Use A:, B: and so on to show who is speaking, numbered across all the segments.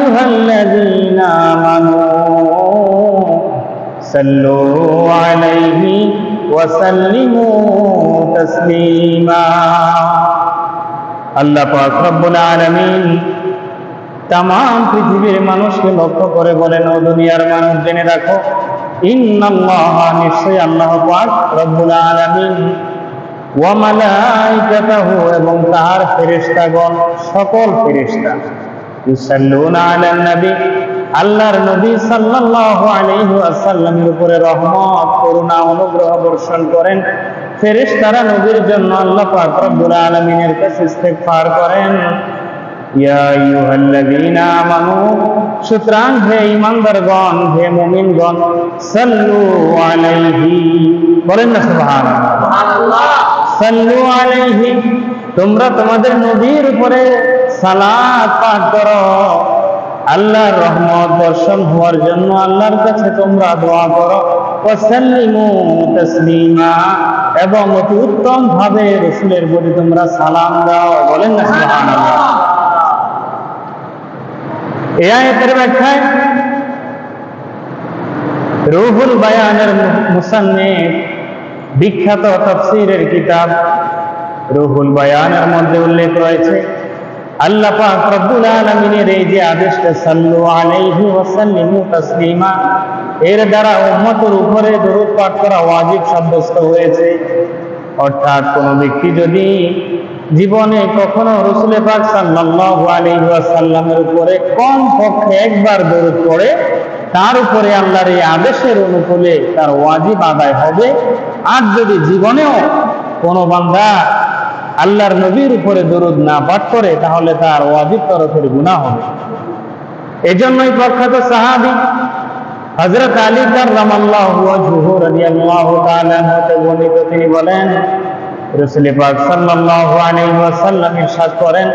A: আইয়ুহাল্লাযীনা আমানু সাল্লু আলাইহি ওয়া সাল্লিমু তাসলিমা। আল্লাহ পাক রব্বুল আলামিন তাম পৃথিবীর মানুষকে লক্ষ্য করে বলেন, ও দুনিয়ার মানুষ জেনে রাখো, ইন্নাল্লাহা, নিশ্চয়ই আল্লাহ পাক রব্বুল আলামিন, ওয়া মালাইকাতাহু, এবং তার ফেরেশতাগণ, সকল ফেরেশতা, ইউসাল্লুনা আলান নবী, আল্লাহর নবী সাল্লাল্লাহু আলাইহি ওয়াসাল্লামের উপরে রহমত, করুণা, অনুগ্রহ বর্ষণ করেন। ফেরেশতারা নবীর জন্য আল্লাহ পাক রব্বুল আলামিনের কাছে ইস্তিগফার করেন। ইয়া আইয়ুহাল্লাযীনা আমানু, সুতরাং হে ঈমানদারগণ, হে মুমিনগণ, সাল্লু আলাইহি, বলেন না সুবহানাল্লাহ, সাল্লু আলাইহি, তোমরা তোমাদের নবীর উপরে সালাত পাঠ করো। আল্লাহর রহমত বর্ষণ হওয়ার জন্য আল্লাহর কাছে তোমরা দোয়া করো। ওয়া সাল্লিমু তাসলিমা, এবং অতি উত্তম ভাবে রাসূলের প্রতি তোমরা সালাম দাও। বলেন না সুবহানাল্লাহ। এই আয়াতের ব্যাখ্যায় রুহুল বায়ানের মুসান্নিফ, বিখ্যাত তাফসীরের কিতাব রুহুল বায়ানের মধ্যে উল্লেখ রয়েছে, আল্লাহ পাক রব্বুল আলামিনের এই যে আদেশটা সাল্লু আলাইহি ওয়া সাল্লিমু তাসলিমা, এর দ্বারা উম্মতের উপরে দরুদ পাঠ করা ওয়াজিব সাব্যস্ত হয়েছে। অর্থাৎ কোন ব্যক্তি যদি জীবনে কখনো রাসূল পাক সাল্লাল্লাহু আলাইহি ওয়াসাল্লামের উপরে কমপক্ষে একবার দরুদ পড়ে, তার উপরে আল্লাহর এই আদেশের অনুকূলে তার ওয়াজিব আদায় হবে। আর যদি জীবনেও কোনো বান্দা আল্লাহর নবীর উপরে দরুদ না পাঠ করে, তাহলে তার ওয়াজিব তরফের গুনাহ হবে। এজন্যই প্রখ্যাত সাহাবী হযরত আলী কাররামাল্লাহু ওয়াজহুহু রাদিয়াল্লাহু তাআলা হতে বর্ণিত, তিনি বলেন, রাসূল পাক সাল্লাল্লাহু আলাইহি ওয়াসাল্লাম ইরশাদ করেন,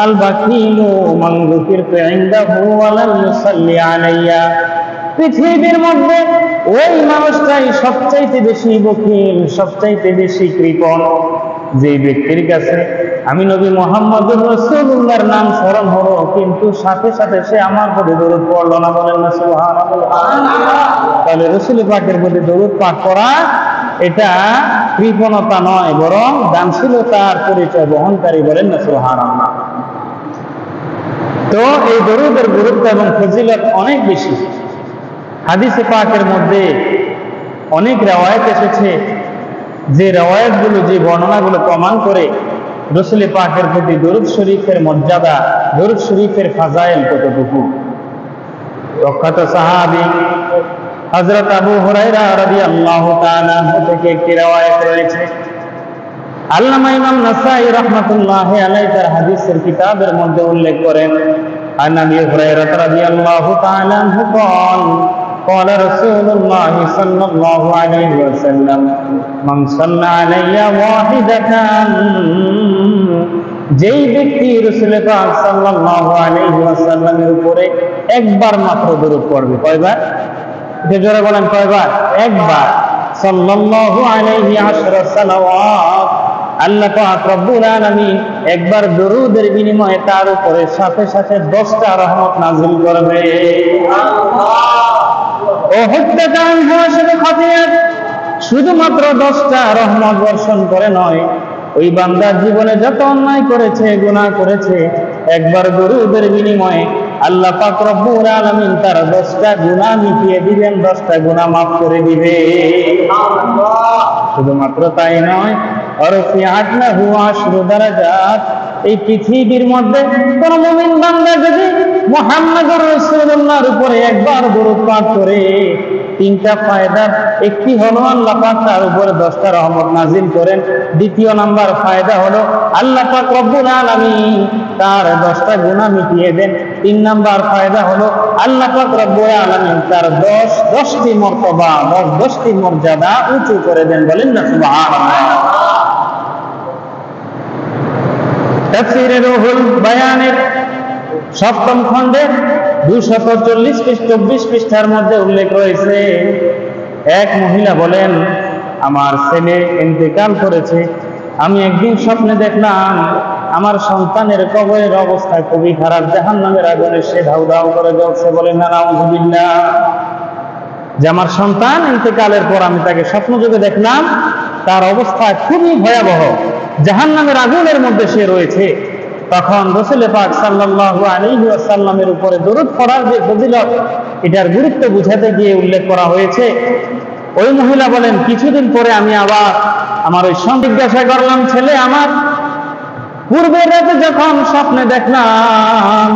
A: আল বাকিলু মান যুকিরতু ইনদাহু ওয়া লাম ইউসাল্লি আলাইয়া, পৃথিবীর মধ্যে ওই মানুষটাই সবচাইতে বেশি বকিল, সবচাইতে বেশি কৃপণ, যে ব্যক্তির কাছে আমি নবী মুহাম্মদুর রাসূলুল্লাহর নাম স্মরণ হলো, কিন্তু সাথে সাথে সে আমার প্রতি দরুদ পড়লো না। বলেন না সুবহানাল্লাহ। তাহলে রাসূল পাকের প্রতি দরুদ পাঠ করা এটা কৃপণতা নয়, বরং দানশীলতার পরিচয় বহনকারী। বলেন না সুবহানাল্লাহ। তো এই দরুদের গুরুত্ব এবং ফজিলত অনেক বেশি। হাদিসে পাকের মধ্যে অনেক রিওয়ায়াত এসেছে, যে রিওয়ায়াতগুলো, যে বর্ণনাগুলো প্রমাণ করে রাসূল পাকের প্রতি দরুদ শরীফের মর্যাদা, দরুদ শরীফের ফাজাইল কতটুকু। প্রখ্যাত সাহাবী হযরত আবু হুরায়রা রাদিয়াল্লাহু তাআলা থেকে একটি রিওয়ায়াত রয়েছে, আল্লামা ইমাম নাসাঈ রাহমাতুল্লাহি আলাইহি তার হাদিসের কিতাবের মধ্যে উল্লেখ করেন, আন আবি হুরায়রা রাদিয়াল্লাহু তাআলা قال قال رسول الله صلى الله عليه وسلم من صلى علي واحدة, যেই ব্যক্তি রাসূল পাক সাল্লাল্লাহু আলাইহি ওয়াসাল্লামের উপরে একবার মাত্র দরুদ পড়বে, কয়বার? এটা জোরে বলেন, কয়বার? একবার। সাল্লাল্লাহু আলাইহি আশরা সালাওয়াত, আল্লাহ পাক রব্বুল আলামিন একবার দরুদের বিনিময়ে তার উপরে সাথে সাথে 10টা রহমত নাযিল করবে। শুধুমাত্র 10টা রহমত বর্ষণ করে নয়, ওই বান্দার জীবনে যত অন্যায় করেছে, গুনাহ করেছে, একবার দরুদের বিনিময়ে আল্লাহ পাক রব্বুল আলামিন তার 10টা গুনাহ মিটিয়ে দিবেন, 10টা গুনাহ মাফ করে দিবে। শুধুমাত্র তাই নয়, ওয়ারফিআত লাহু 10 দারাজাত, এই পৃথিবীর মধ্যে কোন মুমিন বান্দা যদি মুহাম্মদুর রাসূলুল্লাহর উপরে একবার দরুদ পাঠ করে, 3টা ফায়দা। একটি হলো আল্লাহ পাক তার উপরে 10টা রহমত নাযিল করেন। দ্বিতীয় নাম্বার ফায়দা হলো আল্লাহ পাক রব্বুল আলামিন তার 10টা গুনাহ মিটিয়ে দেন। 3 নাম্বার ফায়দা হলো আল্লাহ পাক রব্বুল আলামিন তার 10টি মর্তবা, 10টি মর্যাদা উঁচু করে দেন। বলেন না সুবহানাল্লাহ। তাফসীরে রুহুল বায়ানের 7ম খণ্ডে 240-24 পৃষ্ঠার মধ্যে উল্লেখ রয়েছে, এক মহিলা বলেন, আমার ছেলে ইন্তেকাল করেছে, আমি একদিন স্বপ্নে দেখলাম আমার সন্তানের কবরের অবস্থা খুবই খারাপ, জাহান্নামের আগুনে সে ধাউ ধাউ করে জ্বলছে। বলেন না নাউযুবিল্লাহ। যে আমার সন্তান ইন্তেকালের পর আমি তাকে স্বপ্নযোগে দেখলাম, তার অবস্থা খুবই ভয়াবহ, জাহান্নামের আগুনের মধ্যে সে রয়েছে। তখন রাসূল পাক সাল্লাল্লাহু আলাইহি ওয়াসাল্লামের উপরে দরুদ পড়ার যে ফজিলত, এটার গুরুত্ব বুঝাতে গিয়ে উল্লেখ করা হয়েছে। ওই মহিলা বলেন, কিছুদিন পরে আমি আবার আমার ওই জিজ্ঞাসা করলাম, ছেলে আমার, পূর্বের রাতে যখন স্বপ্নে দেখলাম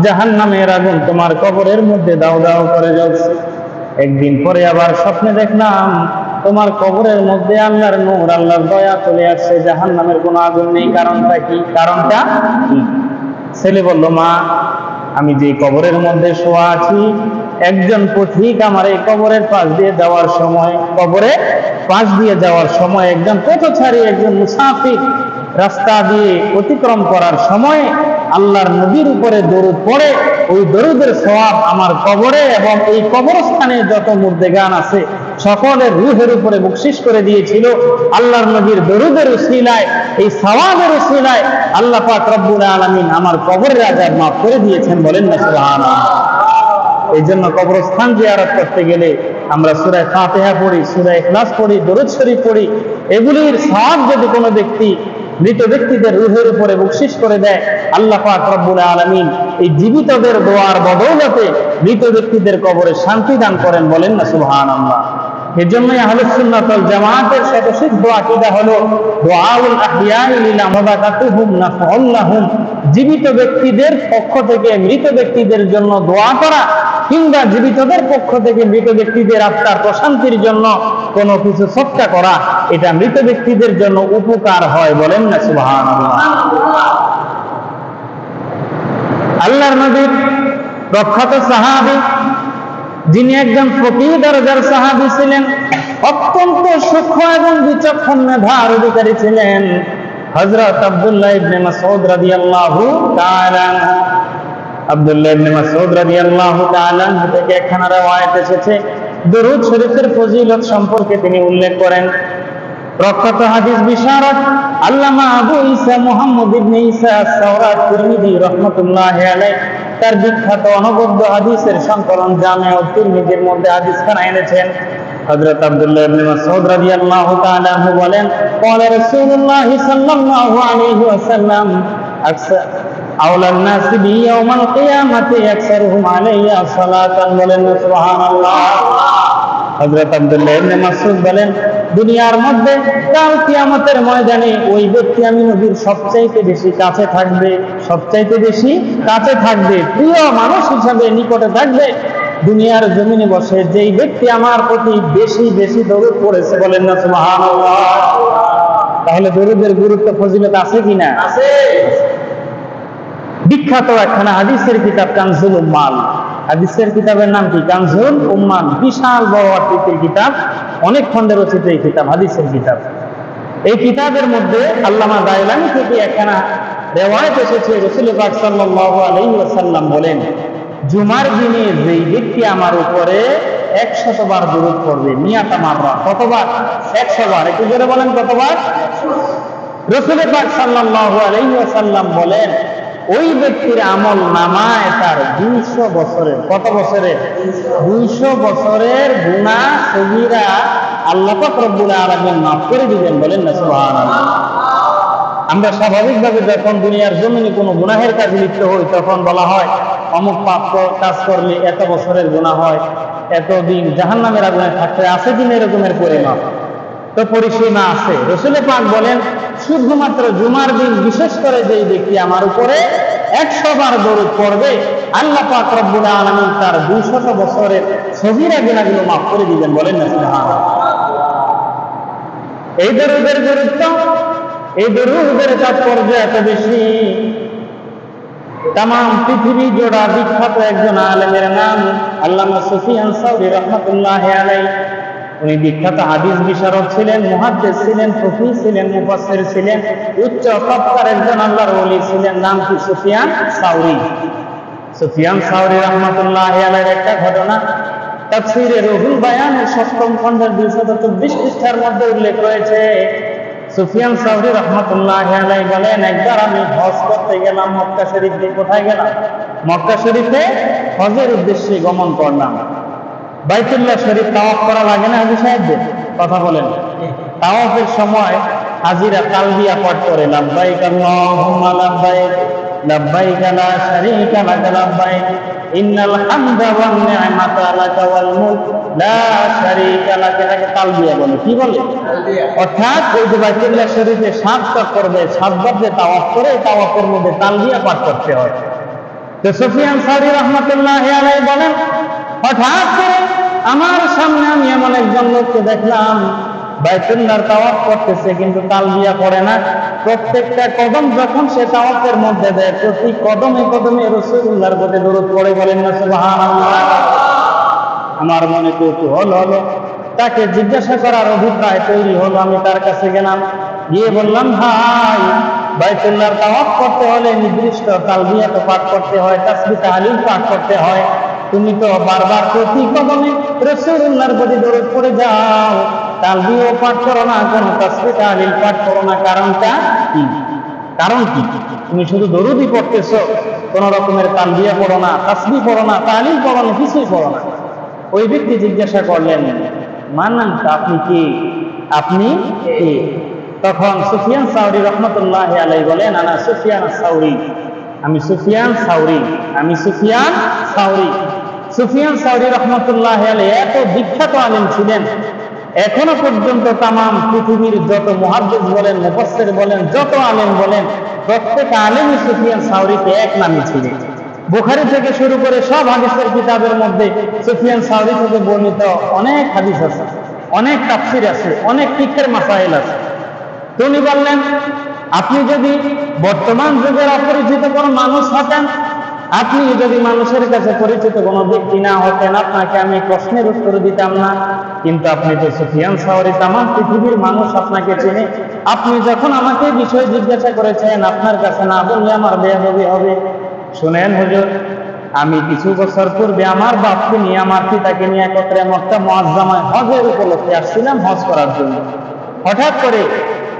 A: জাহান্নামের আগুন তোমার কবরের মধ্যে দাউ দাউ করে জ্বলছে, একদিন পরে আবার স্বপ্নে দেখলাম তোমার কবরের মধ্যে আল্লাহর নূর, আল্লাহর দয়া চলে আসছে, জাহান্নামের কোনো আগুন নেই। কারণটা কি? কারণটা কি? ছেলে বলল, মা, আমি যে কবরের মধ্যে শোয়া আছি, একজন পথিক আমার এই কবরের পাশ দিয়ে যাওয়ার সময়, কবরে পাশ দিয়ে যাওয়ার সময় একজন পথচারী, একজন মুসাফির রাস্তা দিয়ে অতিক্রম করার সময় আল্লাহর নবীর উপরে দরুদ পড়ে, ওই দরুদের সওয়াব আমার কবরে এবং এই কবরস্থানে যত মুর্দেগান আছে সকলের রূহের উপরে বকশিশ করে দিয়েছিল। আল্লাহর নবীর দরুদের উসিলায়, এই সওয়াবের উসিলায় আল্লাহ পাক রব্বুল আলামিন আমার কবরের আযাব মাফ করে দিয়েছেন। বলেন না সুবহানাল্লাহ। এই জন্য কবরস্থান জিয়ারত করতে গেলে আমরা সূরা ফাতিহা পড়ি, সূরা ইখলাস পড়ি, দরুদ শরীফ পড়ি। এগুলির সওয়াব যদি কোনো ব্যক্তি মৃত ব্যক্তিদের রূহের উপরে বকশিশ করে দেয়, আল্লাহ পাক রব্বুল আলামিন এই জীবিতদের দোয়ার বদৌলতে মৃত ব্যক্তিদের কবরে শান্তি দান করেন। বলেন না সুবহানাল্লাহ। এজন্যই আহলুস সুন্নাত ওয়াল জামাতের স্বতঃসিদ্ধ আকীদা হলো দুআউল আহইয়াই লিল আমওয়াতাতুহুম নাফউল লাহুম, জীবিত ব্যক্তিদের পক্ষ থেকে মৃত ব্যক্তিদের জন্য দোয়া করা কিংবা জীবিতদের পক্ষ থেকে মৃত ব্যক্তিদের আত্মার প্রশান্তির জন্য কোনো কিছু সদকা করা, এটা মৃত ব্যক্তিদের জন্য উপকার হয়। বলেন না সুবহানাল্লাহ। আল্লাহর নবীর প্রখ্যাত সাহাবী, যিনি একজন ফকিহ দরজার সাহাবী ছিলেন, অত্যন্ত সূক্ষ্ম এবং বিচক্ষণ মেধার অধিকারী ছিলেন, হযরত আব্দুল্লাহ ইবনে মাসউদ রাদিয়াল্লাহু তাআলা আনহু। আব্দুল্লাহ ইবনে মাসউদ রাদিয়াল্লাহু তাআলা আনহু থেকে একখানা রওয়ায়াত এসেছে, দরুদ শরীফের ফজিলত সম্পর্কে তিনি উল্লেখ করেন। প্রখ্যাত হাদিস বিশারদ আল্লামা আবু ঈসা মুহাম্মদ ইবনে ঈসা আস-সাওরাত তিরমিজি রাহমাতুল্লাহি আলাইহি তার বিখ্যাত অনবদ্য হাদিসের সংকলন জামে ও তিরমিজির মধ্যে হাদিসখানা এনেছেন। হযরত আব্দুল্লাহ ইবনে মাসউদ রাদিয়াল্লাহু তাআলা আনহু বলেন, ক্বালা রাসূলুল্লাহ সাল্লাল্লাহু আলাইহি ওয়াসাল্লাম আওলান নাসি বি ইয়াউমাল কিয়ামাতি আকসারুহুম আলাইয়া সালাতান। বলেন সুবহানাল্লাহ। হযরত আব্দুল্লাহ ইবনে মাসউদ বলেন, দুনিয়ার মধ্যে কাল কিয়ামতের ময়দানে ওই ব্যক্তি আমি নবীর সবচাইতে বেশি কাছে থাকবে, সবচাইতে বেশি কাছে থাকবে, প্রিয় মানুষ হিসাবে নিকটে থাকবে দুনিয়ার জমিনে বসে যেই ব্যক্তি আমার প্রতি বেশি বেশি দরুদ পড়েছে। বলেন না সুবহানাল্লাহ। তাহলে দরুদের গুরুত্ব ফজিলত আছে কিনা? আছে। বিখ্যাত একখানা হাদিসের কিতাব কানজুল উম্মাল, হাদিসের কিতাবের নাম কি? কানজুল উম্মাল। বিশাল বড় আকৃতির কিতাব, অনেক খণ্ডে রচিত এই কিতাব, হাদিসের কিতাব। এই কিতাবের মধ্যে আল্লামা দাইলানী থেকে একখানা রিওয়ায়াত এসেছে, রাসূল পাক সাল্লাল্লাহু আলাইহি ওয়াসাল্লাম বলেন, জুমার দিনে যেই ব্যক্তি আমার উপরে 100 বার দরুদ পড়বে, মিয়াতা মাররা, কতবার? 100 বার। একটু জোরে বলেন, কতবার? রাসূল পাক সাল্লাল্লাহু আলাইহি ওয়াসাল্লাম বলেন, ওই ব্যক্তির আমল নামায় তার 200 বছরের, কত বছরের? 200 বছরের গুনাহ সগীরা আল্লাহ পাক রব্বুল আলামিন মাফ করে দিবেন। বলেন না সুবহানাল্লাহ। আমরা স্বাভাবিকভাবে যখন দুনিয়ার জমিনে কোনো গুনাহের কাজে লিপ্ত হই, তখন বলা হয় অমুক পাপ কাজ করলে এত বছরের গুনাহ হয়, এতদিন জাহান্নামের আগুনে থাকতে আছে দিন, এরকমের পরিমাপ তো পরিসীমা আছে। রাসূল পাক বলেন, শুধুমাত্র জুমার দিন বিশেষ করে যেই ব্যক্তি আমার উপরে 100 বার দরুদ পড়বে, আল্লাহ পাক রব্বুল আলামিন তার 200 বছরের সগীরা গুনাহগুলো মাফ করে দিবেন। বলেন না সুবহানাল্লাহ। এই দরুদের গুরুত্ব, এই দরুদের তাৎপর্য এত বেশি, তাম পৃথিবী জোড়া বিখ্যাত একজন আলেমের নাম আল্লামা সুফিয়ান সাউরি রাহমাতুল্লাহি আলাইহি। উনি বিখ্যাত হাদিস বিশারদ ছিলেন, মুহাদ্দিস ছিলেন, ফকিহ ছিলেন, মুফাসসির ছিলেন, উচ্চ তবকার একজন আল্লাহর ওলি ছিলেন। নাম কি? সুফিয়ান সাউরি। সুফিয়ান সাউরি রাহমাতুল্লাহি আলাইহির একটা ঘটনা তাফসীরে রুহুল বায়ানের 7ম খণ্ডের 224 পৃষ্ঠার মধ্যে উল্লেখ রয়েছে। সুফিয়ান সাউরি রাহমাতুল্লাহি আলাইহি বলেন, একবার আমি হজ করতে গেলাম মক্কা শরীফে। কোথায় গেলাম? মক্কা শরীফে হজের উদ্দেশ্যে গমন করলাম। বাইতুল্লাহ শরীফ তাওয়াফ করা লাগে না হাজী সাহেবদের? কথা বলেন। তাওয়াফের সময় হাজিরা তালবিয়া পাঠ করে, লাব্বাইক আল্লাহুম্মা লাব্বাইক লাব্বাইক লা শারীকা লাক লাব্বাইক ইন্নাল হামদা ওয়ান নি'মাতা লাকা ওয়াল মুলক লা শারীকা লাক। এটাকে তালবিয়া বলে। কি বলে? অর্থাৎ ওই যে বাইতুল্লাহ শরীফে 7টা করবে, 7বার যে তাওয়াফ করে, তাওয়াফের মধ্যে তালবিয়া পাঠ করতে হয়। তো সুফিয়ান সাউরি রাহমাতুল্লাহি আলাইহি বলেন, হঠাৎ করে আমার সামনে আমি এমন একজন লোককে দেখলাম বাইতুল্লাহর তাওয়াফ করতেছে, কিন্তু তালবিয়া পড়ে না। প্রত্যেকটা কদম যখন সে তাওয়াফের মধ্যে দেয়, প্রতি কদমে কদমে রাসূলুল্লাহর প্রতি দরুদ পড়ে। বলেন না সুবহানাল্লাহ। আমার মনে কৌতূহল হলো, তাকে জিজ্ঞাসা করার অভিপ্রায় তৈরি হলো। আমি তার কাছে গেলাম, গিয়ে বললাম, ভাই, বাইতুল্লাহর তাওয়াফ করতে হলে নির্দিষ্ট তালবিয়া তো পাঠ করতে হয়, তাসবিহ তাহলিল পাঠ করতে হয়। তুমি তো বারবার প্রতি কদমে রাসূলুল্লাহর প্রতি দরুদ পড়ে যাও, তালবিয়াও পাঠ করো না, কোনো তাসবিহ তাহলিল পাঠ করো না, কারণটা কি? কারণ কি? তুমি শুধু দরুদই পড়তেছো, কোন রকমের তালবিয়া পড়ো না, তাসবিহ পড়ো না, তাহলিল পড়ো না, কিছুই পড়ো না। ওই ব্যক্তি জিজ্ঞাসা করলেন, মানান, আপনি কি? আপনি কি? তখন সুফিয়ান সাউরি রাহমাতুল্লাহি আলাইহি বলেন, আনা সুফিয়ান সাউরি, আমি সুফিয়ান সাউরি, আমি সুফিয়ান সাউরি। সুফিয়ান সাউরি রাহমাতুল্লাহি আলাইহি এত বিখ্যাত আলেম ছিলেন, এখনো পর্যন্ত তামাম পৃথিবীর যত মুহাদ্দিস বলেন, মুফাসসির বলেন, যত আলেম বলেন, প্রত্যেক আলেমই সুফিয়ান সাউরিকে এক নামে ছিলেন। বুখারী থেকে শুরু করে সব হাদিসের কিতাবের মধ্যে সুফিয়ান সাউরি থেকে বর্ণিত অনেক হাদিস আছে, অনেক তাফসীর আছে, অনেক ফিকহের মাসাইল আছে। তিনি বললেন, আপনি যদি বর্তমান যুগের অপরিচিত কোনো মানুষ হতেন, আপনি যদি মানুষের কাছে পরিচিত কোনো ব্যক্তি না হতেন, আপনাকে আমি প্রশ্নের উত্তর দিতাম না। কিন্তু আপনি তো সুফিয়ান সাউরি, তামাম পৃথিবীর মানুষ আপনাকে চেনে। আপনি যখন আমাকে বিষয় জিজ্ঞাসা করেছেন, আপনার কাছে না বললে আমার বেয়াদবি হবে। শুনেন হুজুর, আমি কিছু বছর পূর্বে আমার বাপকে নিয়ে, আমার পিতাকে নিয়ে একত্রে মক্কা মুআজ্জামায় হজের উপলক্ষে আসছিলাম হজ করার জন্য। হঠাৎ করে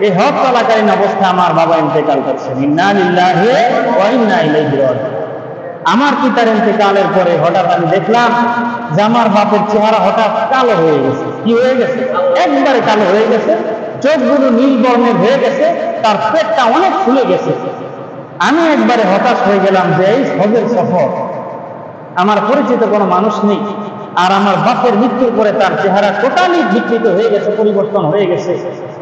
A: এই হজ চলাকালীন অবস্থায় আমার বাবা ইন্তেকাল করছেন। ইন্না লিল্লাহি ওয়া ইন্না ইলাইহি রাজিউন। আমার পিতার ইন্তেকালের পরে হঠাৎ আমি দেখলাম যে আমার বাপের চেহারা হঠাৎ কালো হয়ে গেছে। কি হয়ে গেছে? একবারে কালো হয়ে গেছে, চোখগুলো নীল বর্ণের হয়ে গেছে, তার পেটটা অনেক ফুলে গেছে। আমি একবারে হতাশ হয়ে গেলাম যে এই হজের সফর, আমার পরিচিত কোনো মানুষ নেই, আর আমার বাপের মৃত্যুর পরে তার চেহারা টোটালি বিকৃত হয়ে গেছে, পরিবর্তন হয়ে গেছে।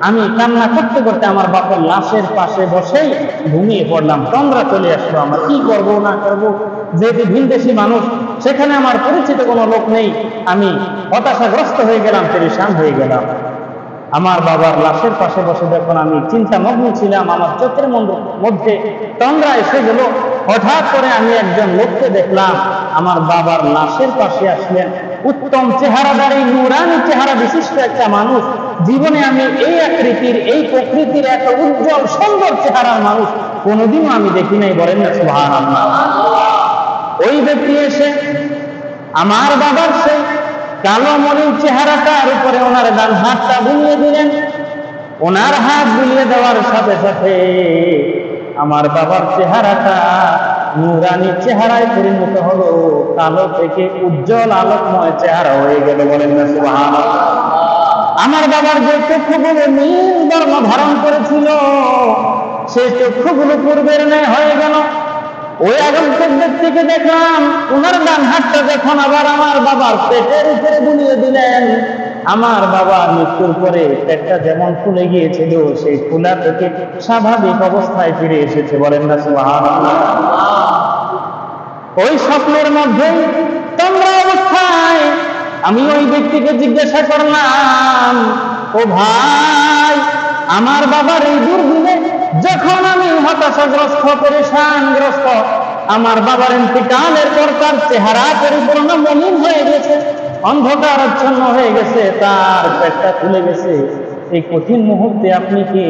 A: আমি কান্না করতে করতে আমার বাপের লাশের পাশে বসেই ঘুমিয়ে পড়লাম। তন্দ্রা চলে আসলো আমার, কি করবো না করবো, যেহেতু ভিনদেশী মানুষ, সেখানে আমার পরিচিত কোনো লোক নেই। আমি হতাশাগ্রস্ত হয়ে গেলাম, পেরেশান হয়ে গেলাম। আমার বাবার লাশের পাশে বসে যখন আমি চিন্তামগ্ন ছিলাম, আমার চোখের মধ্যে তন্দ্রা এসে গেল। হঠাৎ করে আমি একজন লোককে দেখলাম আমার বাবার লাশের পাশে আসলেন। উত্তম চেহারাদারী, নূরানি চেহারা বিশিষ্ট একটা মানুষ। জীবনে আমি এই আকৃতির, এই প্রকৃতির এত উজ্জ্বল সুন্দর চেহারার মানুষ কোনোদিনও আমি দেখি নাই। বলেন না সুবহানাল্লাহ। ওই ব্যক্তি এসে আমার বাবার সেই কালো মলিন চেহারাটার উপরে ওনার ডান হাতটা বুলিয়ে দিলেন। ওনার হাত বুলিয়ে দেওয়ার সাথে সাথে আমার বাবার চেহারাটা নূরানি চেহারায় পরিণত হলো, কালো থেকে উজ্জ্বল আলোকময় চেহারা হয়ে গেল। বলেন না সুবহানাল্লাহ। আমার বাবার যে চক্ষুগুলো নীল বর্ণ ধারণ করেছিল, সেই চক্ষুগুলো পূর্বের ন্যায় হয়ে গেল। ওই আগন্তুক ব্যক্তিকে দেখলাম, ওনার ডান হাতটা যখন আবার আমার বাবার পেটের উপরে বুলিয়ে দিলেন, আমার বাবার মৃত্যুর পরে পেটটা যেমন ফুলে গিয়েছিল, সেই ফুলা থেকে স্বাভাবিক অবস্থায় ফিরে এসেছে। বলেন না সুবহানাল্লাহ। ওই স্বপ্নের মধ্যে তন্দ্রা অবস্থায় আমি ওই ব্যক্তিকে জিজ্ঞাসা করলাম, ও ভাই, আমার বাবার এই দুর্দিনে যখন আমি হতাশাগ্রস্ত, পরেশানগ্রস্ত, আমার বাবার ইন্তেকালের পর তার চেহারা পরিপূর্ণ মলিন হয়ে গেছে, অন্ধকারাচ্ছন্ন হয়ে গেছে, তার পেটটা ফুলে গেছে, এই কঠিন মুহূর্তে আপনি কি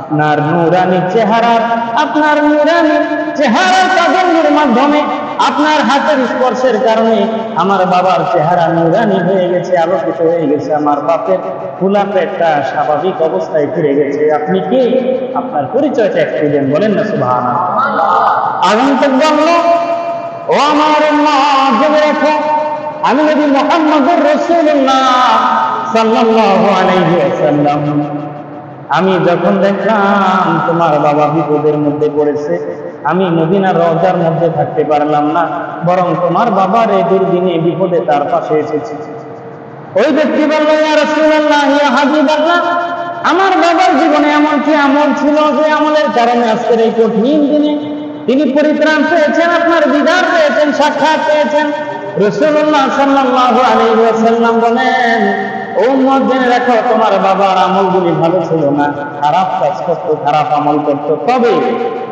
A: আপনার নূরানি চেহারার তাজাল্লুর মাধ্যমে, আপনার হাতের স্পর্শের কারণে আমার বাবার চেহারা নূরানি হয়ে গেছে, আলোকিত হয়ে গেছে। আমার বাপের খোলা পেটটা স্বাভাবিক অবস্থায় ফিরে গেছে। আপনি কে? আপনার পরিচয়টা একটু দেন, বলেন না সুবহানাল্লাহ। আগন্তুক বলল, ও আমার উম্মত, জেনে রাখো, আমি নবী মুহাম্মদুর রাসূলুল্লাহ সাল্লাল্লাহু আলাইহি ওয়াসাল্লাম, আমি যখন দেখলাম তোমার বাবা বিপদের মধ্যে পড়েছে, আমি মদিনার রওজার মধ্যে থাকতে পারলাম না, বরং তোমার বাবার এই দুর্দিনে বিপদে তার পাশে এসেছি। ওই ব্যক্তি বলল, ইয়া রাসূলুল্লাহ, ইয়া হাবিবাল্লাহ, আমার বাবার জীবনে এমন কি আমল ছিল যে আমলের কারণে আজকের এই কঠিন দিনে তিনি পরিত্রাণ পেয়েছেন, আপনার দিদার পেয়েছেন, সাক্ষাৎ পেয়েছেন? রাসূলুল্লাহ সাল্লাল্লাহু আলাইহি ওয়াসাল্লাম বলেন, ও উম্মত, জেনে রাখো, তোমার বাবার আমলগুলি ভালো ছিল না, খারাপ কাজ করত, খারাপ আমল করত, তবে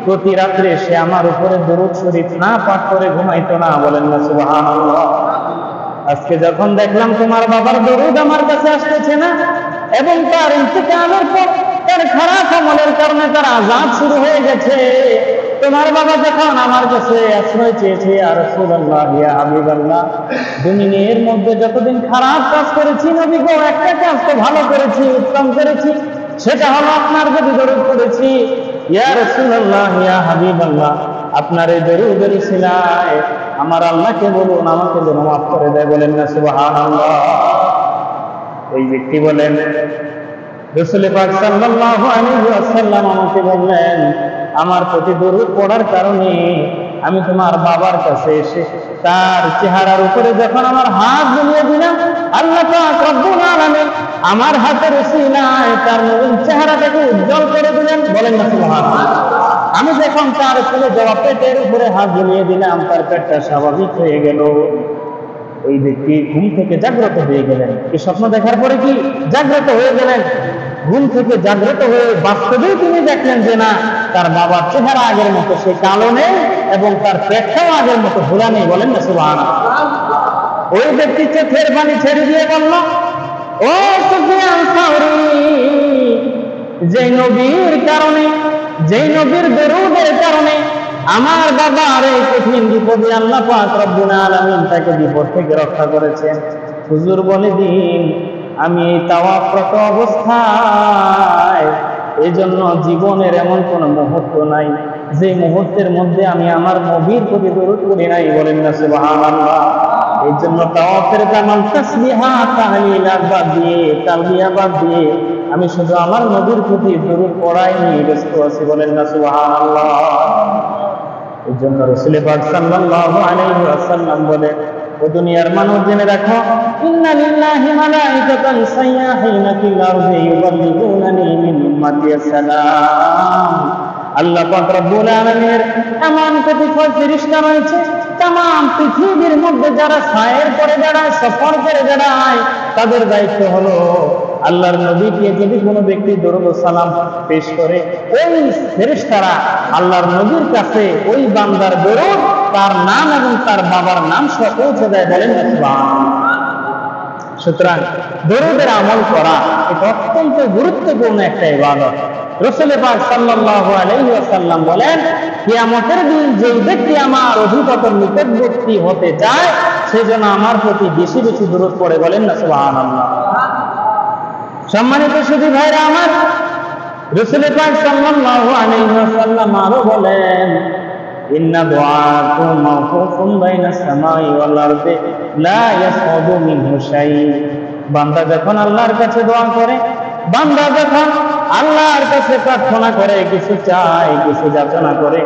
A: প্রতি রাত্রে সে আমার উপরে দরুদ শরীফ না পাঠ করে ঘুমাইতো না, বলেন না সুবহানাল্লাহ। আজকে যখন দেখলাম তোমার বাবার দরুদ আমার কাছে আসতেছে না, এবং তার ইন্তেকালের পর তার খারাপ আমলের কারণে তার আযাব শুরু হয়ে গেছে, তোমার বাবা যখন আমার কাছে আশ্রয় চেয়েছে, ইয়া রাসূলুল্লাহ, ইয়া হাবিবাল্লাহ, দুনিয়ার মধ্যে যতদিন খারাপ কাজ করেছি নবী গো, একটা কাজ তো ভালো করেছি, উত্তম করেছি, সেটা হলো আপনার প্রতি দরুদ করেছি। ইয়া রাসূলুল্লাহ, ইয়া হাবিবাল্লাহ, আপনার এই দরুদের উসিলায় আমার আল্লাহকে বলুন আমাকে যেন মাফ করে দেয়, বলেন না সুবহানাল্লাহ। ওই ব্যক্তি বলেন, রাসূল পাক সাল্লাল্লাহু আলাইহি ওয়াসাল্লাম আমাকে বললেন, আমার প্রতি দরুদ পড়ার কারণে আমি তোমার বাবার কাছে এসে তার চেহারার উপরে যখন আমার হাত বুলিয়ে দিলাম, আল্লাহ পাক রব্বুল আলামিন আমার হাতের উসিলায় তার নবীর চেহারাটাকে উজ্জ্বল করে দিলেন, বলেন না সুবহানাল্লাহ। আমি যখন তার ফুলে জবাব পেটের উপরে হাত বুলিয়ে দিলাম, তার পেটটা স্বাভাবিক হয়ে গেল। ওই ব্যক্তি ঘুম থেকে জাগ্রত হয়ে গেলেন। এই স্বপ্ন দেখার পরে কি জাগ্রত হয়ে গেলেন? ঘুম থেকে জাগ্রত হয়ে বাস্তবেই তিনি দেখলেন যে না, তার বাবার চেহারা আগের মতো সে কালো নেই, এবং তার পেটটাও আগের মতো ভোলা নেই, বলেন না সুবহানাল্লাহ। ওই ব্যক্তি চোখের পানি ছেড়ে দিয়ে বলল, ও সুফিয়ান সাউরি, যেই নবীর কারণে, যেই নবীর দরুদের কারণে আমার বাবার এই কঠিন বিপদে আল্লাহ পাক রব্বুল আলামিন তাকে বিপদ থেকে রক্ষা করেছেন, হুজুর বলে দিন, আমি এই তাওয়াফরত অবস্থায়, এই জন্য জীবনের এমন কোন মুহূর্ত নাই যে মুহূর্তের মধ্যে আমি আমার নবীর প্রতি দরুদ পড়ি নাই, বলেন না সুবহানাল্লাহ। এই জন্য তাওয়াফের কামাল তাসবিহাত তাহলিল বাদ দিয়ে, তালবিয়া বাদ দিয়ে আমি শুধু আমার নবীর প্রতি দরুদ পড়াই নিয়ে ব্যস্ত আছি, বলেন না সুবহানাল্লাহ। এই জন্য রাসূল পাক সাল্লাল্লাহু আলাইহি ওয়াসাল্লাম বলেন, ও দুনিয়ার মানুষ, জেনে রাখো, ইন্না লিল্লাহি মালাইকাতান সাইয়াহিনা ফিল আরদি ইউবাল্লিগুনানি মিন উম্মতি আসসালাম। আল্লাহ পাক রব্বুল আলামিনের এমন কতিপয় ফেরেশতা রয়েছে, তামাম পৃথিবীর মধ্যে যারা ছায়ের পরে দাঁড়ায়, সফর করে দাঁড়ায়, তাদের দায়িত্ব হলো আল্লাহর নবীকে যদি কোনো ব্যক্তি দরুদ ও সালাম পেশ করে, ওই ফেরেশতারা আল্লাহর নবীর কাছে ওই বান্দার দরুদ, তার নাম এবং তার বাবার নাম সহ পৌঁছে দেয়, বলেন না সুবহানাল্লাহ। সুতরাং দরুদের আমল করা এটা অত্যন্ত গুরুত্বপূর্ণ একটা ইবাদত। রাসূল পাক সাল্লাল্লাহু আলাইহি ওয়াসাল্লাম বলেন, কিয়ামতের দিন যেই ব্যক্তি আমার অধিকতর নিকটবর্তী হতে চায়, সেজন্য আমার প্রতি বেশি বেশি দরুদ পড়ে, বলেন না সুবহানাল্লাহ। সম্মানিত সুধী ভাইরা আমার, রাসূল পাক সাল্লাল্লাহু আলাইহি ওয়াসাল্লাম আরো বলেন, ইন্না দুআকুম মাওকুফুন বাইনাস সামাই ওয়াল আরদি লা ইয়াসউদু মিনহু শাই। বান্দা যখন আল্লাহর কাছে দোয়া করে, বান্দা যখন আল্লাহর কাছে প্রার্থনা করে, কিছু চায়, কিছু যাচনা করে,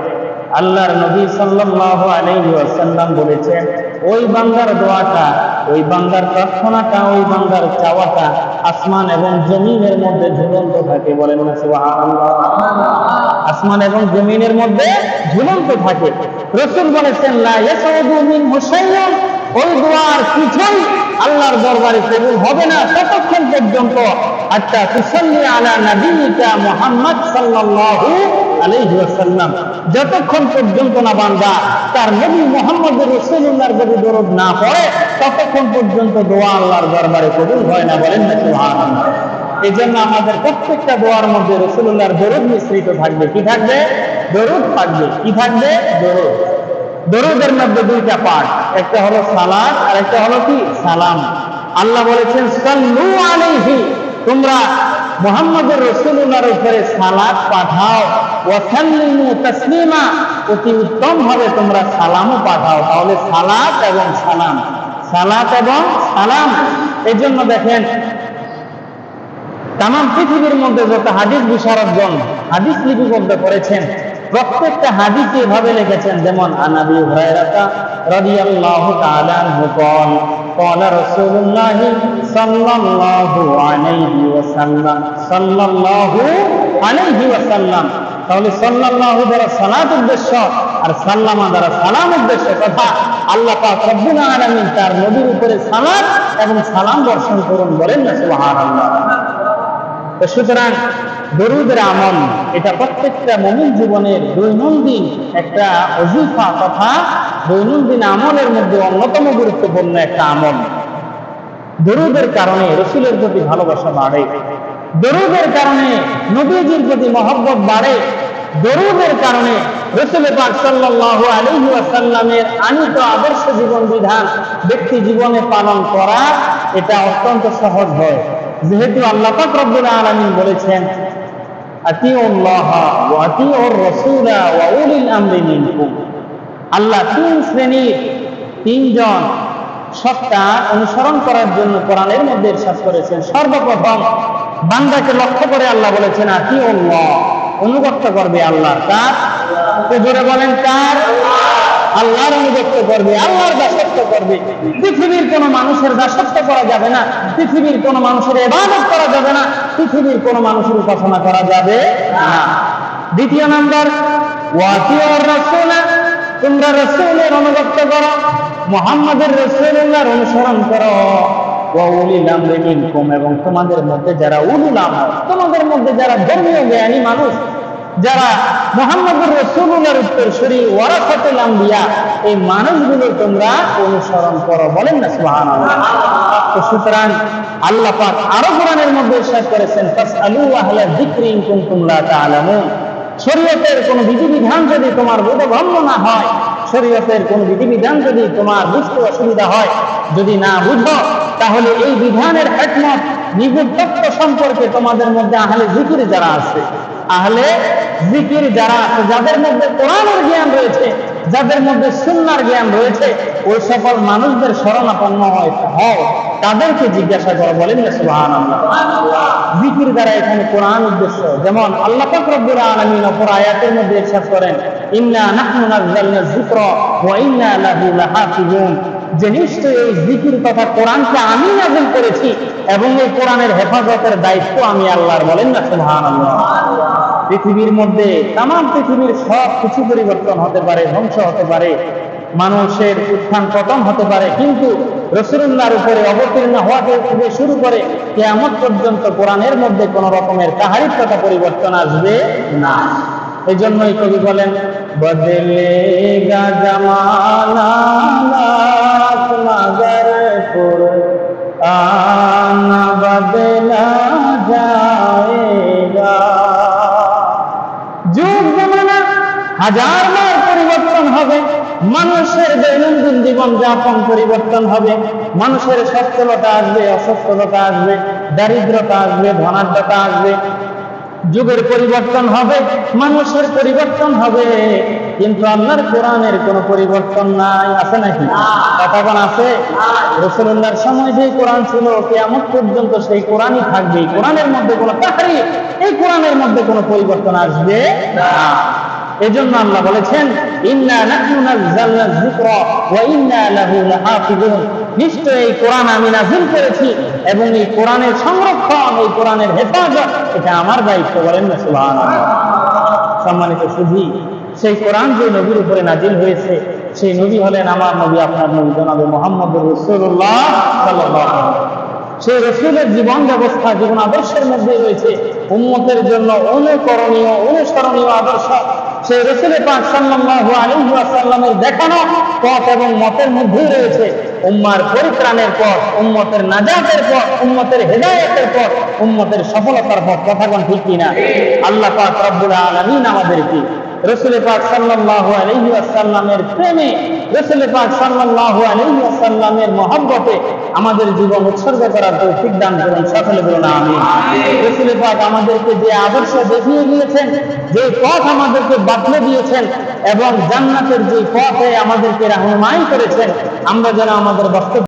A: আল্লাহর নবী সাল্লাল্লাহু আলাইহি ওয়াসাল্লাম বলেছেন, ওই বান্দার দোয়াটা, ওই বান্দার প্রার্থনাটা, ওই বান্দার চাওয়াটা আসমান এবং জমিনের মধ্যে ঝুলন্ত থাকে, বলেন না সুবহানাল্লাহ। আসমান এবং জমিনের মধ্যে ঝুলন্ত থাকে। রাসূল বলেছেন, লা ইয়াসউদু মিনহু শাইউন, ওই দোয়ার কিছুই আল্লাহর দরবারে কবুল হবে না ততক্ষণ পর্যন্ত হাত্তা তুসাল্লি আলা নাবিয়িকা মুহাম্মদ সাল্লাল্লাহু আলাইহি ওয়াসাল্লাম, যতক্ষণ পর্যন্ত না বান্দা তার নবী মুহাম্মদ রাসূলুল্লাহর প্রতি দরুদ না পড়ে, ততক্ষণ পর্যন্ত দোয়া আল্লাহর দরবারে কবুল হয় না, বলেন না সুবহানাল্লাহ। এই জন্য আমাদের প্রত্যেকটা দোয়ার মধ্যে রাসূলুল্লাহর দরুদ মিশ্রিত থাকবে। কি থাকবে? দরুদ থাকবে। কি থাকবে? দরুদ। দরুদের মধ্যে দুইটা পার্ট, একটা হলো সালাত আর একটা হলো কি? সালাম। আল্লাহ বলেছেন সাল্লু আলাইহি, তোমরা মুহাম্মদুর রাসূলুল্লাহর উপরে সালাত পাঠাও, ওয়া সাল্লিমু তাসলিমা, অতি উত্তম ভাবে তোমরা সালামও পাঠাও। তাহলে সালাত এবং সালাম, সালাত এবং সালাম। এই জন্য দেখেন তাম পৃথিবীর মধ্যে যত হাদিস বিশারদগণ হাদিস লিপিবদ্ধ করেছেন, প্রত্যেকটা হাদিসে এভাবে লিখেছেন, যেমন আনাবি হুরায়রা রাদিয়াল্লাহু তাআলা আনহু قال قال رسول الله صلى الله عليه وسلم صلى الله عليه وسلم। তাহলে সাল্লাল্লাহু দ্বারা সালাত উদ্দেশ্য আর সাল্লামা দ্বারা সালাম উদ্দেশ্য, তথা আল্লাহ পাক রব্বুল আলামিন তার নবীর উপরে সালাত এবং সালাম বর্ষণ করুন, বলেন না সুবহানাল্লাহ। তো সুতরাং দরুদের আমল এটা প্রত্যেকটা মুমিন জীবনের দৈনন্দিন একটা ওজিফা তথা দৈনন্দিন আমলের মধ্যে অন্যতম গুরুত্বপূর্ণ একটা আমল। দরুদের কারণে রাসূলের প্রতি ভালোবাসা বাড়ে, দরুদের কারণে নবীজির প্রতি মহব্বত বাড়ে, দরুদের কারণে রাসূল পাক সাল্লাল্লাহু আলাইহি ওয়াসাল্লামের আনিত আদর্শ জীবন বিধান ব্যক্তি জীবনে পালন করা এটা অত্যন্ত সহজ হয়। যেহেতু আল্লাহ পাক রব্বুল আলামিন বলেছেন আতিউল্লাহ ওয়া আতিউর রাসূলা ওয়া উলিল আমরি মিনকুম। আল্লাহ তিন শ্রেণীর তিনজন সত্তা অনুসরণ করার জন্য কোরআনের মধ্যে ইরশাদ করেছেন। সর্বপ্রথম বান্দাকে লক্ষ্য করে আল্লাহ বলেছেন আতিউল্লাহ, অনুগত করবে আল্লাহর। কার? জোরে বলেন কার? আল্লাহর অনুগত করবে, আল্লাহর দাসত্ব করবে। পৃথিবীর কোন মানুষের দাসত্ব করা যাবে না, পৃথিবীর কোন মানুষের ইবাদত করা যাবে না, পৃথিবীর কোন মানুষের উপাসনা করা যাবে না। দ্বিতীয় নাম্বার ওয়াতিউর রাসূলা, তোমরা রাসূলের অনুগত করো, মুহাম্মদের রাসূলুল্লাহর অনুসরণ করো। ওয়া উলিল আমরি মিনকুম, এবং তোমাদের মধ্যে যারা উলুল আমর, তোমাদের মধ্যে যারা ধর্মীয় জ্ঞানী মানুষ, যারা মুহাম্মদুর রাসূলুল্লাহর উত্তরসূরি ওয়ারাসাতুল আম্বিয়া, এই মানুষগুলো তোমরা অনুসরণ করো, বলেন না সুবহানাল্লাহ। তো সুতরাং আল্লাহ পাক আরো কোরআনের মধ্যে ইরশাদ করেছেন ফাসআলু আহলা যিকরি ইন কুনতুম লা তা'লামুন। শরীয়তের কোন বিধিবিধান যদি তোমার বোধগম্য না হয়, শরীয়তের কোন বিধিবিধান যদি তোমার বুঝতে অসুবিধা হয়, যদি না বুঝো, তাহলে এই বিধানের হিকমত নিগুড় তত্ত্ব সম্পর্কে তোমাদের মধ্যে আহলে জিকির যারা আছে, আহলে জিকির যারা আছে, যাদের মধ্যে কোরআনের জ্ঞান রয়েছে, যাদের মধ্যে সুন্নাহর জ্ঞান রয়েছে, ওই সকল মানুষদের শরণাপন্ন হয় তাদেরকে জিজ্ঞাসা করো, বলেন না সুবহানাল্লাহ। জিকির দ্বারা এখানে কোরআন উদ্দেশ্য। যেমন আল্লাহ পাক রব্বুল আলামিন অপর আয়াতের মধ্যে ইরশাদ করেন ইন্না নাহনু নাযালনা যিকরা ওয়া ইন্না লাহু লাহাফিজুন, যে নিশ্চয়ই এই জিকির তথা কোরআনকে আমি নাযিল করেছি এবং এই কোরআনের হেফাজতের দায়িত্ব আমি আল্লাহর, বলেন না সুবহানাল্লাহ। পৃথিবীর মধ্যে তাম পৃথিবীর সব কিছু পরিবর্তন হতে পারে, ধ্বংস হতে পারে, মানুষের উত্থান পতন হতে পারে, কিন্তু রাসূলুল্লাহর উপরে অবতীর্ণ হওয়া থেকে শুরু করে কিয়ামত পর্যন্ত কোরআনের মধ্যে কোন রকমের তাহারিফ তথা পরিবর্তন আসবে না। এই জন্যই কবি বলেন বদলেগা জামানা মগর কুরআন বদলা যায়েগা। যুগ জামানা হাজারবার পরিবর্তন হবে, মানুষের দৈনন্দিন জীবন যাপন পরিবর্তন হবে, মানুষের সচ্ছলতা আসবে, অসচ্ছলতা আসবে, দারিদ্রতা আসবে, ধনাঢ্যতা আসবে, যুগের পরিবর্তন হবে, মানুষের পরিবর্তন হবে, কিন্তু আল্লাহর কোরআনের কোনো পরিবর্তন নাই। আছে নাকি? কতক্ষণ আছে? রাসূলুল্লাহর সময় যে কোরআন ছিল কিয়ামত পর্যন্ত সেই কোরআনই থাকবে। এই কোরআনের মধ্যে কোনো তাহরিফ, এই কোরআনের মধ্যে কোনো পরিবর্তন আসবে না। এজন্য আল্লাহ বলেছেন ইন্না নাহনু নাযালনা যিকরা ওয়া ইন্না লাহু লাহাফিজুন, নিশ্চয়ই এই কোরআন আমি নাযিল করেছি এবং এই কোরআনের সংরক্ষণ, এই কোরআনের হেফাজত এটা আমার দায়িত্ব, বলেন না সুবহানাল্লাহ। সম্মানিত সুধী, সেই কোরআন যে নবীর উপরে নাযিল হয়েছে, সেই নবী হলেন আমার নবী, আপনার নবী জনাবে মুহাম্মদুর রাসূলুল্লাহ সাল্লাল্লাহু আলাইহি ওয়াসাল্লাম। সেই রাসূলের জীবন ব্যবস্থা, জীবন আদর্শের মধ্যে রয়েছে উম্মতের জন্য অনুকরণীয়, অনুসরণীয় আদর্শ। সেই রাসূল পাক সাল্লাল্লাহু আলাইহি ওয়াসাল্লামের দেখানো পথ এবং মতের মধ্যেই রয়েছে উম্মার পরিত্রাণের পথ, উম্মতের নাজাতের পথ, উম্মতের হেদায়েতের পথ, উম্মতের সফলতার পথ। কথা কোন ঠিক কিনা? আল্লাহ পাক রব্বুল আলামিন আমাদেরকে রাসূল পাক সাল্লাল্লাহু আলাইহি ওয়াসাল্লামের প্রেমে, রাসূল পাক সাল্লাল্লাহু আলাইহি ওয়াসাল্লামের মহব্বতে আমাদের জীবন উৎসর্গ করার তৌফিক দান করুন। সকলে বলুন আমিন। রাসূল পাক আমাদেরকে যে আদর্শ দেখিয়ে দিয়েছেন, যে পথ আমাদেরকে বাতলে দিয়েছেন এবং জান্নাতের যে পথে আমাদেরকে রাহনুমাই করেছেন, আমরা যেন আমাদের বাস্তব